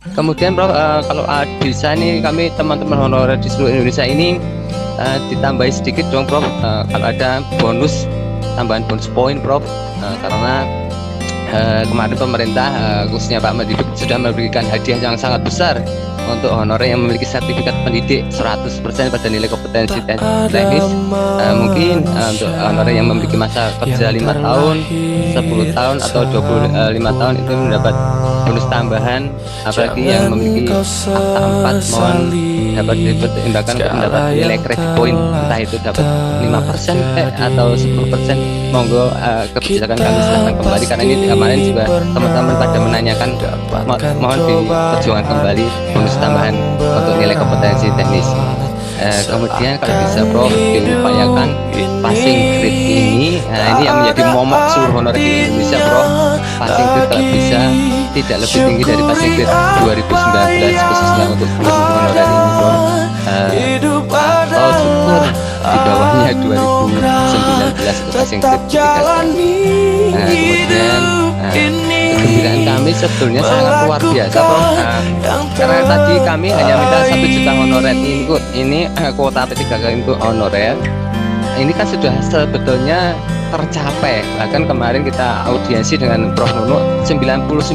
Kemudian Prof, kalau bisa nih kami teman-teman honorer di seluruh Indonesia ini ditambahi sedikit dong Prof, kalau ada bonus, tambahan bonus poin Prof, karena kemarin pemerintah khususnya Pak Mendikbud sudah memberikan hadiah yang sangat besar untuk honorer yang memiliki sertifikat pendidik 100% pada nilai kompetensi teknis. Mungkin untuk honorer yang memiliki masa kerja 5 tahun, 10 tahun atau 25 tahun itu mendapat bonus tambahan, apalagi yang memiliki akta 4 mohon dapat dipertimbangkan untuk mendapat nilai kredit poin, entah itu dapat 5% atau 10%. Monggo kebijakan kami silahkan kembali, karena ini kemarin juga teman-teman pada menanyakan, mohon diperjuangkan kembali bonus tambahan untuk nilai kompetensi teknis. Kemudian kalau bisa Prof diupayakan passing grade ini, ini yang menjadi momok seluruh honorer di Indonesia Prof. Passing grade kalau bisa tidak lebih tinggi dari passing grade 2019 khususnya untuk seluruh honorer ini Prof. Atau syukur di bawahnya 2019 untuk passing grade 3. Kemudian kegembiraan kami sebetulnya sangat luar biasa Prof. Karena tadi kami hanya minta 1 juta honorer ini kuota P3K untuk honorer ini kan sudah sebetulnya tercapai. Bahkan kemarin kita audiensi dengan Prof Nunu, 99%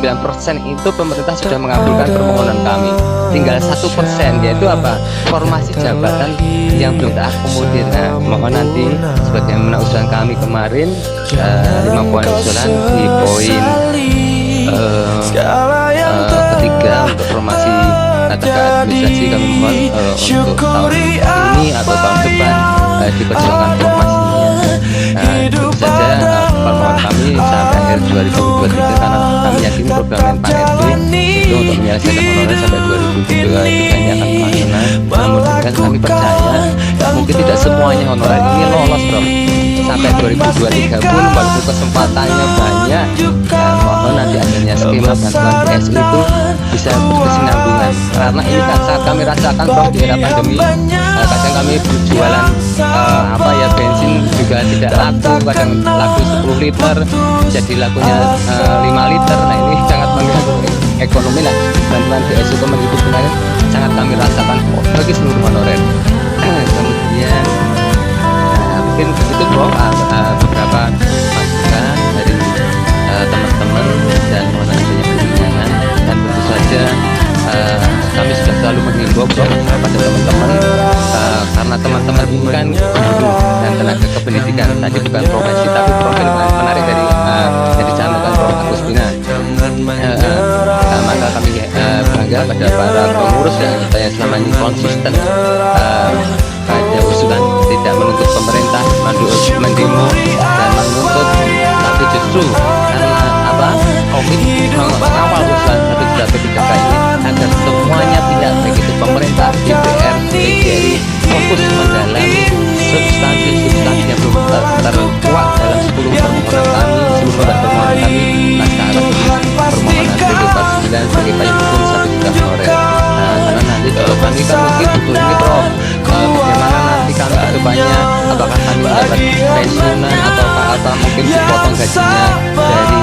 itu pemerintah sudah mengabulkan permohonan kami. Tinggal 1% yaitu apa? Formasi jabatan yang belum terakomodir. Nah, mohon nanti sebagaimana usulan kami kemarin 5 poin usulan di poin ketiga untuk formasi tenaga administrasi, kami mohon untuk tahun ini atau tahun depan diperjuangkan formasinya. Tentu saja permohonan kami sampai akhir 2023, karena kami yakin program Pak RB itu untuk menyelesaikan honorer sampai 2023 ini akan terlaksana. Namun demikian kami percaya mungkin tidak semuanya honorer ini lolos Prof. Sampai 2023 pun walaupun kesempatannya banyak, mohon nanti adanya skema bantuan PSU itu bisa berkesinambungan, karena ini kan saat kami rasakan Prof di era pandemi. Kadang kami berjualan bensin juga tidak laku, kadang laku 10 liter jadi lakunya 5 liter. Nah ini sangat mengganggu ekonomi lah. Bantuan PSU Kemendikbud kemarin sangat kami rasakan bagi seluruh honorer. Kemudian mungkin begitu Prof, beberapa masukan dari teman-teman, dan mohon adanya perbincangan. Dan tentu saja kami sudah selalu menghimbau Prof kepada teman-teman, karena teman-teman ini kan guru dan tenaga kependidikan, tadi bukan profesi tapi profil menarik dari yang dicantumkan Prof Agustina. Maka kami bangga pada para pengurus yang selama ini konsisten pada usulan tidak menuntut pemerintah mendemo dan menuntut, tapi justru karena komit mengawal usulan 1 juta P3K ini agar semuanya pihak, baik itu pemerintah, DPR, DPR, fokus mendalami substansi yang belum terkuat dalam 10 permohonan kami, 10 permohonan kami naskah permohonan P249 sebagai payung hukum 1 juta honorer. Karena nanti kalau kami kan mungkin butuh ini Prof, bagaimana nanti kami ke depannya, apakah kami dapat pensiunan atau apa mungkin dipotong gajinya dari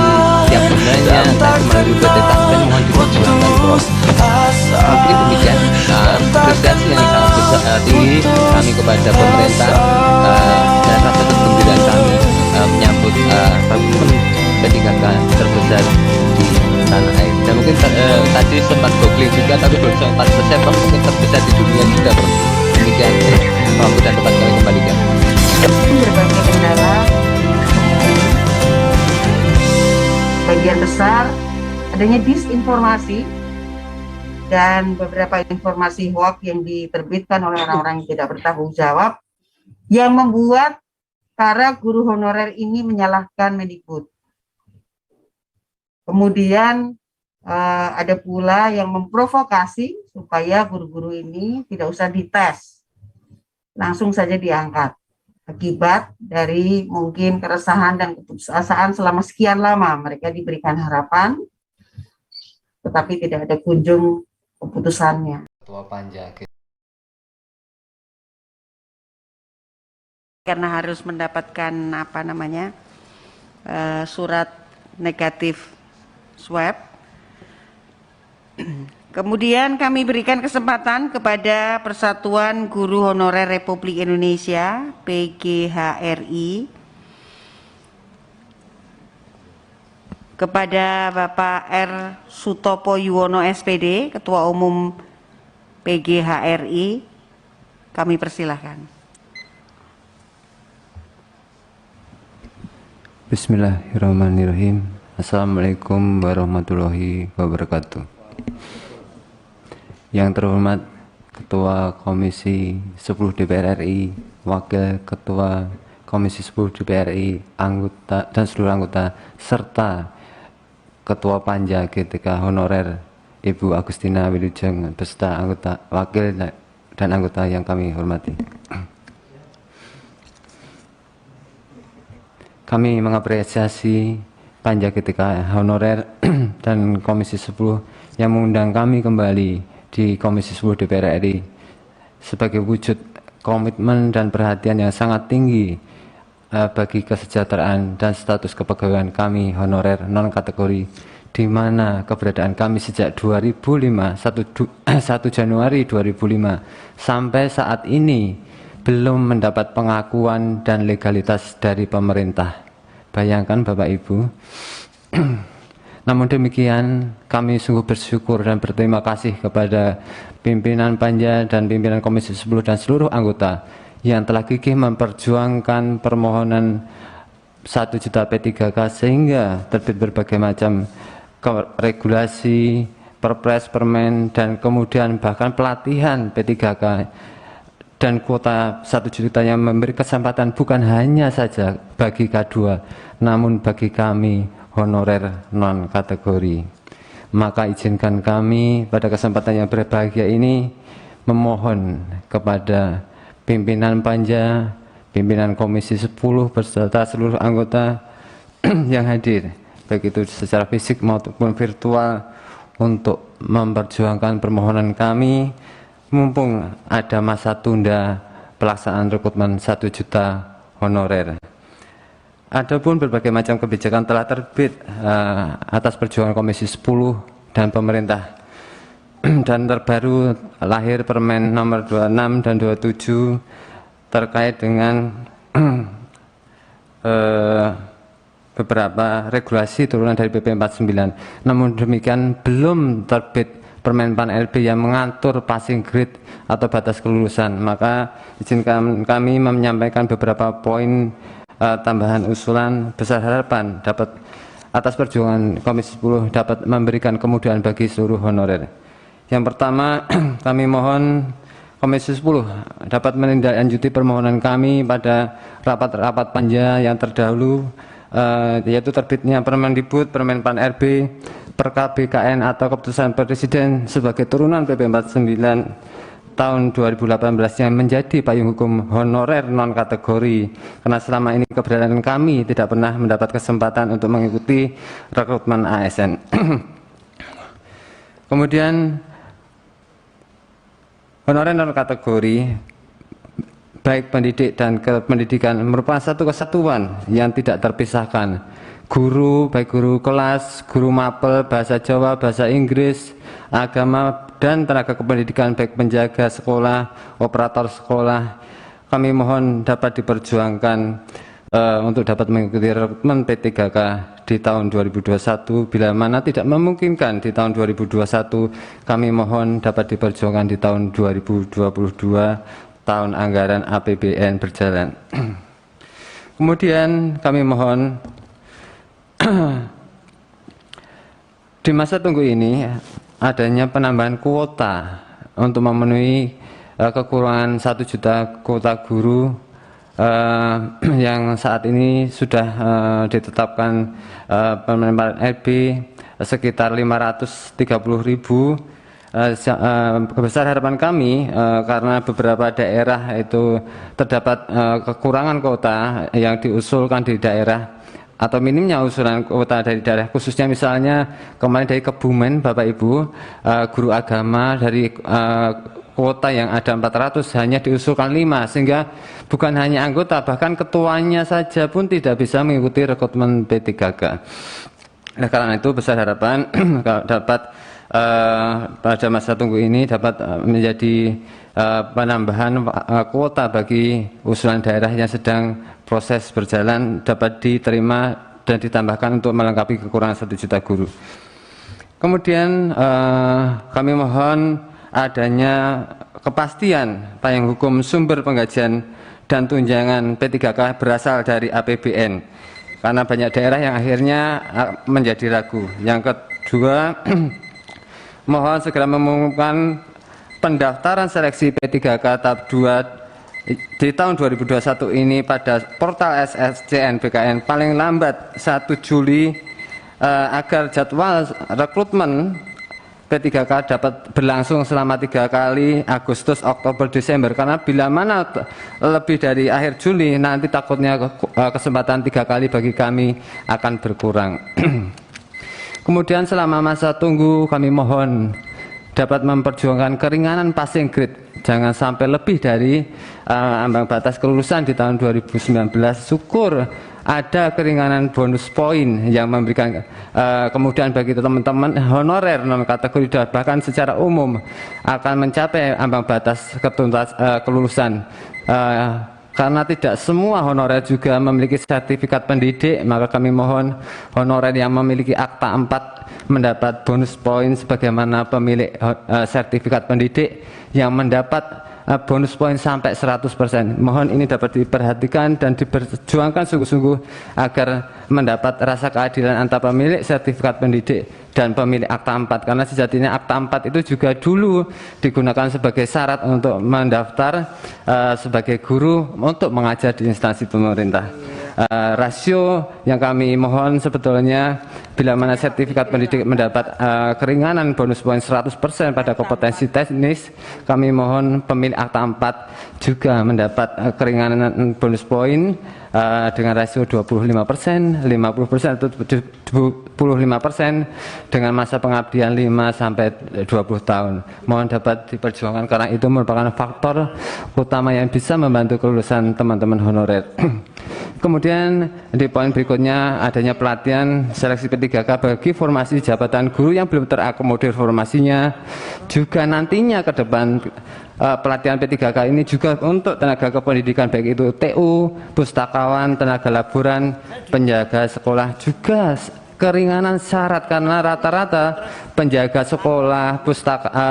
tiap bulannya, nanti melalui PT Taspen, mohon diperjuangkan Prof. Mungkin demikian apresiasi yang sangat besar tinggi kami kepada pemerintah, dan rasa kegembiraan kami menyambut rekrutmen P3K terbesar di tanah air. Dan mungkin tadi sempat googling juga tapi belum sempat selesai Prof, mungkin terbesar di dunia juga Prof. Demikian waktu dan tempat kami kembalikan. Berbagai kendala, bagian besar adanya disinformasi dan beberapa informasi hoax yang diterbitkan oleh orang-orang yang tidak bertanggung jawab, yang membuat para guru honorer ini menyalahkan Mendikbud. Kemudian ada pula yang memprovokasi supaya guru-guru ini tidak usah dites, langsung saja diangkat. Akibat dari mungkin keresahan dan keputusasaan selama sekian lama mereka diberikan harapan, tetapi tidak ada kunjung keputusannya. Ketua Panja Karena harus mendapatkan surat negatif swab, Kemudian kami berikan kesempatan kepada Persatuan Guru Honorer Republik Indonesia PGHRI, kepada Bapak R. Sutopo Yuwono SPD, Ketua Umum PGHRI, kami persilahkan. Bismillahirrahmanirrahim. Assalamualaikum warahmatullahi wabarakatuh. Yang terhormat Ketua Komisi 10 DPR RI, Wakil Ketua Komisi 10 DPR RI, anggota dan seluruh anggota, serta Ketua Panja GTK Honorer Ibu Agustina Wilujeng beserta anggota wakil dan anggota yang kami hormati. Kami mengapresiasi Panja GTK Honorer dan Komisi 10 yang mengundang kami kembali di Komisi 10 DPR RI sebagai wujud komitmen dan perhatian yang sangat tinggi bagi kesejahteraan dan status kepegawaian kami honorer non kategori, di mana keberadaan kami sejak 2005, 1 Januari 2005 sampai saat ini belum mendapat pengakuan dan legalitas dari pemerintah. Bayangkan Bapak Ibu. Namun demikian, kami sungguh bersyukur dan berterima kasih kepada pimpinan Panja dan pimpinan Komisi 10 dan seluruh anggota yang telah gigih memperjuangkan permohonan 1 juta P3K sehingga terbit berbagai macam regulasi, perpres, permen, dan kemudian bahkan pelatihan P3K dan kuota 1 juta yang memberi kesempatan bukan hanya saja bagi K2, namun bagi kami honorer non kategori. Maka izinkan kami pada kesempatan yang berbahagia ini memohon kepada pimpinan Panja, pimpinan Komisi 10 beserta seluruh anggota yang hadir, baik itu secara fisik maupun virtual, untuk memperjuangkan permohonan kami mumpung ada masa tunda pelaksanaan rekrutmen 1 juta honorer. Adapun berbagai macam kebijakan telah terbit atas perjuangan Komisi 10 dan pemerintah. Dan terbaru lahir Permen nomor 26 dan 27 terkait dengan beberapa regulasi turunan dari PP 49. Namun demikian belum terbit Permen PAN LB yang mengatur passing grade atau batas kelulusan. Maka izinkan kami menyampaikan beberapa poin tambahan usulan besar harapan dapat atas perjuangan Komisi 10 dapat memberikan kemudahan bagi seluruh honorer. Yang pertama, kami mohon Komisi 10 dapat menindaklanjuti permohonan kami pada rapat-rapat Panja yang terdahulu, yaitu terbitnya Permendikbud, Permen PAN RB, PKBKN atau Keputusan Presiden sebagai turunan PP 49 tahun 2018 yang menjadi payung hukum honorer non kategori, karena selama ini keberadaan kami tidak pernah mendapat kesempatan untuk mengikuti rekrutmen ASN. Kemudian honorer non kategori baik pendidik dan kependidikan merupakan satu kesatuan yang tidak terpisahkan. Guru, baik guru kelas, guru mapel, bahasa Jawa, bahasa Inggris, agama, dan tenaga kependidikan baik penjaga sekolah, operator sekolah, kami mohon dapat diperjuangkan untuk dapat mengikuti rekrutmen P3K di tahun 2021. Bila mana tidak memungkinkan di tahun 2021, kami mohon dapat diperjuangkan di tahun 2022, tahun anggaran APBN berjalan. Kemudian kami mohon di masa tunggu ini adanya penambahan kuota untuk memenuhi kekurangan 1 juta kuota guru yang saat ini sudah ditetapkan Permen RB sekitar 530.000. Besar harapan kami karena beberapa daerah itu terdapat kekurangan kuota yang diusulkan di daerah atau minimnya usulan kuota dari daerah, khususnya misalnya kemarin dari Kebumen Bapak Ibu, guru agama dari kuota yang ada 400 hanya diusulkan 5, sehingga bukan hanya anggota, bahkan ketuanya saja pun tidak bisa mengikuti rekrutmen P3K. Nah, karena itu besar harapan dapat pada masa tunggu ini dapat menjadi penambahan kuota bagi usulan daerah yang sedang proses berjalan dapat diterima dan ditambahkan untuk melengkapi kekurangan 1 juta guru. Kemudian kami mohon adanya kepastian payung hukum sumber penggajian dan tunjangan P3K berasal dari APBN, karena banyak daerah yang akhirnya menjadi ragu. Yang kedua, mohon segera mengumumkan pendaftaran seleksi P3K tahap 2 di tahun 2021 ini pada portal SSCN BKN paling lambat 1 Juli agar jadwal rekrutmen P3K dapat berlangsung selama 3 kali, Agustus, Oktober, Desember, karena bila mana lebih dari akhir Juli nanti takutnya kesempatan 3 kali bagi kami akan berkurang. Kemudian selama masa tunggu kami mohon dapat memperjuangkan keringanan passing grade, jangan sampai lebih dari ambang batas kelulusan di tahun 2019. Syukur ada keringanan bonus poin yang memberikan kemudahan bagi teman-teman honorer non kategori dan bahkan secara umum akan mencapai ambang batas kelulusan. Karena tidak semua honorer juga memiliki sertifikat pendidik, maka kami mohon honorer yang memiliki akta 4 mendapat bonus poin sebagaimana pemilik sertifikat pendidik yang mendapat bonus poin sampai 100%. Mohon ini dapat diperhatikan dan diperjuangkan sungguh-sungguh agar mendapat rasa keadilan antara pemilik sertifikat pendidik dan pemilik akta 4, karena sejatinya akta 4 itu juga dulu digunakan sebagai syarat untuk mendaftar sebagai guru untuk mengajar di instansi pemerintah. Rasio yang kami mohon sebetulnya bila mana sertifikat pendidik mendapat keringanan bonus poin 100% pada kompetensi teknis, kami mohon pemilik akta 4 juga mendapat keringanan bonus poin dengan rasio 25%, 50% atau 25% dengan masa pengabdian 5 sampai 20 tahun. Mohon dapat diperjuangkan karena itu merupakan faktor utama yang bisa membantu kelulusan teman-teman honorer. Kemudian di poin berikutnya adanya pelatihan seleksi P3K bagi formasi jabatan guru yang belum terakomodir formasinya. Juga nantinya ke depan pelatihan P3K ini juga untuk tenaga kependidikan baik itu TU, pustakawan, tenaga laboran, penjaga sekolah, juga keringanan syarat karena rata-rata penjaga sekolah,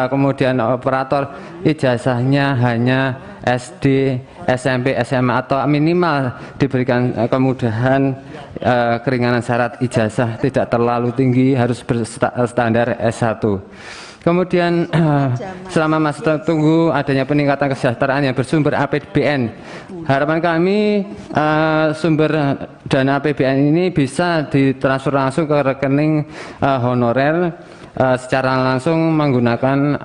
kemudian operator ijazahnya hanya SD, SMP, SMA atau minimal diberikan kemudahan keringanan syarat ijazah tidak terlalu tinggi, harus berstandar S1. Kemudian selama masa tunggu adanya peningkatan kesejahteraan yang bersumber APBN. Harapan kami sumber dana APBN ini bisa ditransfer langsung ke rekening honorer secara langsung menggunakan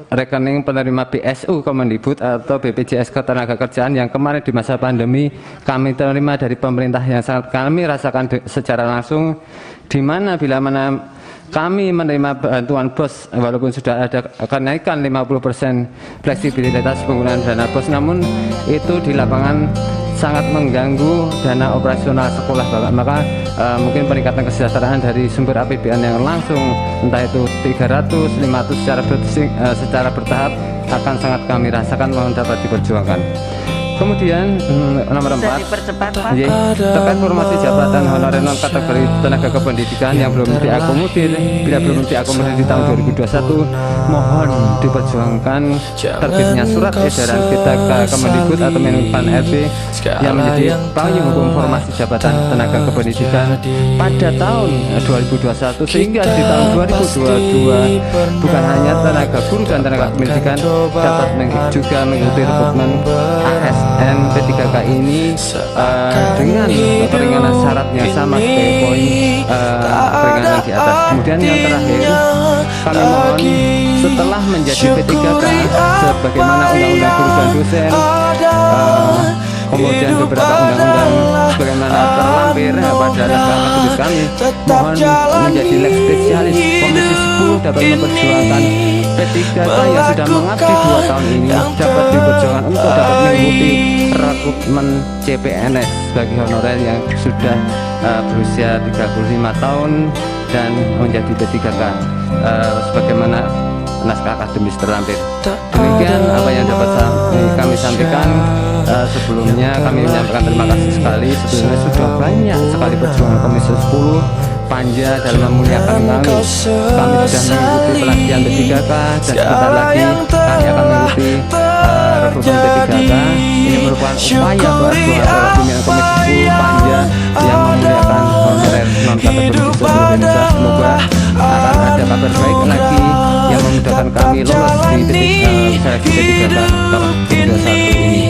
rekening penerima BSU Kemendikbud atau BPJS Ketenagakerjaan yang kemarin di masa pandemi kami terima dari pemerintah yang sangat kami rasakan secara langsung, di mana bila mana kami menerima bantuan BOS walaupun sudah ada kenaikan 50% fleksibilitas penggunaan dana BOS, namun itu di lapangan sangat mengganggu dana operasional sekolah Bapak. Maka mungkin peningkatan kesejahteraan dari sumber APBN yang langsung entah itu 300, 500 secara bertahap akan sangat kami rasakan, mohon dapat diperjuangkan. Kemudian nomor 4 terkait formasi jabatan honorer non kategori tenaga kependidikan yang belum diakomodir, bila belum diakomodir di tahun 2021, mohon diperjuangkan terbitnya surat edaran kita ke Kemendikbud atau Menpan RB yang menjadi payung hukum formasi jabatan tenaga kependidikan pada tahun 2021 sehingga di tahun 2022 bukan hanya tenaga guru dan tenaga pendidikan dapat juga mengikuti rekrutmen ASN P3K ini dengan keringanan syarat yang sama sebagai poin keringanan di atas. Kemudian yang terakhir kami mohon setelah menjadi P3K sebagaimana Undang-Undang Guru dan Dosen, kemudian beberapa undang-undang sebagaimana terlampir pada naskah majelis kami, mohon menjadi leg spesialis Komisi 10 dapat memperjuangkan P3K yang sudah mengabdi 2 tahun ini dapat diperjuangkan untuk dapat mengikuti rekrutmen CPNS bagi honorer yang sudah berusia 35 tahun dan menjadi P3K. sebagaimana naskah akademis terlampir. Demikian apa yang dapat kami sampaikan. Sebelumnya kami menyampaikan terima kasih sekali. Sebelumnya sudah banyak sekali perjuangan Komisi 10 Panja dalam memuliakan kami. Kami sudah mengikuti pelatihan P3K dan sebentar lagi kami akan mengikuti rekrutmen P3K. Ini merupakan upaya perjuangan pimpinan Komisi 10 Panja yang memuliakan honorer non kategori seluruh Indonesia. Semoga akan ada kabar baik lagi yang memudahkan kami lolos di seleksi P3K tahun 2021 ini.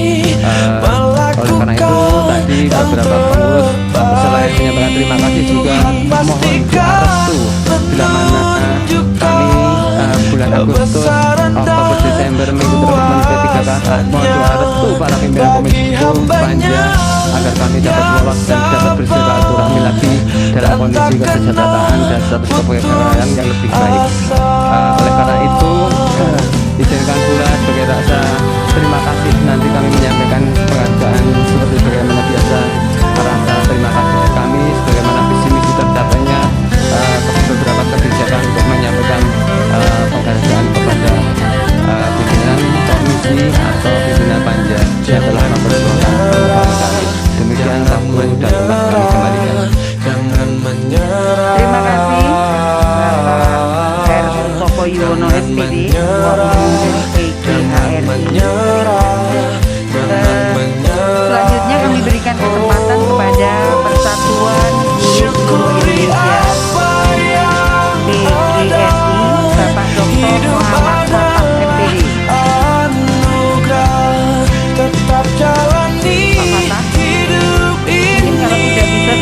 Oleh karena itu tadi beberapa pengurus selain menyampaikan terima kasih juga mohon doa restu bila mana kami bulan Agustus, Oktober, Desember mengikuti rekrutmen P3K. Mohon doa restu para pimpinan Komisi 10 Panja agar kami dapat lolos dan dapat bersilaturahmi lagi dalam kondisi kesejahteraan dan status kepegawaian yang lebih baik. Oleh karena itu izinkan pula sebagai rasa terima kasih nanti kami menyampaikan penghargaan seperti bagaimana biasa. Rasa terima kasih kami sebagaimana visi misi tercapainya beberapa kebijakan untuk menyampaikan penghargaan kepada pimpinan komisi atau pimpinan Panja yang telah memperjuangkan permohonan kami. Demikian waktu dan tempat kami kembalikan. Terima kasih Bapak Heru Toko Yuwono SPD, Ketua Umum PGHRI. Selanjutnya kami berikan kesempatan kepada Persatuan Guru Indonesia PGRI, Bapak Dr. Muhammad Safat MPD. Pak Fatah, mungkin kalau tidak bisa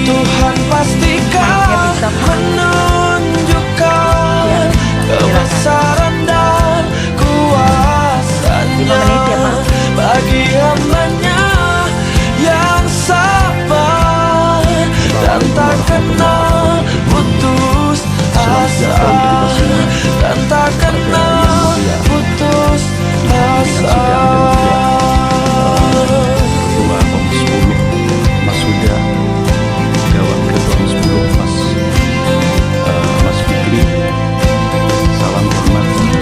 Tuhan pastikan menunjukkan kebesaran dan kuasa-Nya 5 menit ya Pak. bagi hamba-Nya yang sabar dan tak kenal putus asa, dan tak kenal putus asa. Ketua Komisi 10 Mas Huda, Dewan Ketua Komisi 10 Mas Fikri, salam hormat juga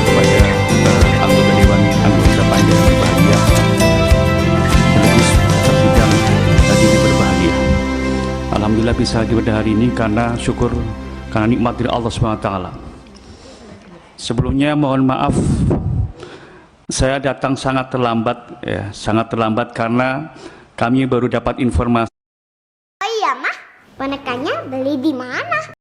kepada anggota Dewan Anggota Panja yang berbahagia, sekaligus tersidang tadi berbahagia. Alhamdulillah bisa hadir pada hari ini karena syukur, karena nikmat dari Allah SWT. Sebelumnya mohon maaf saya datang sangat terlambat, sangat terlambat karena kami baru dapat informasi. Oh iya mah, bonekanya beli di mana?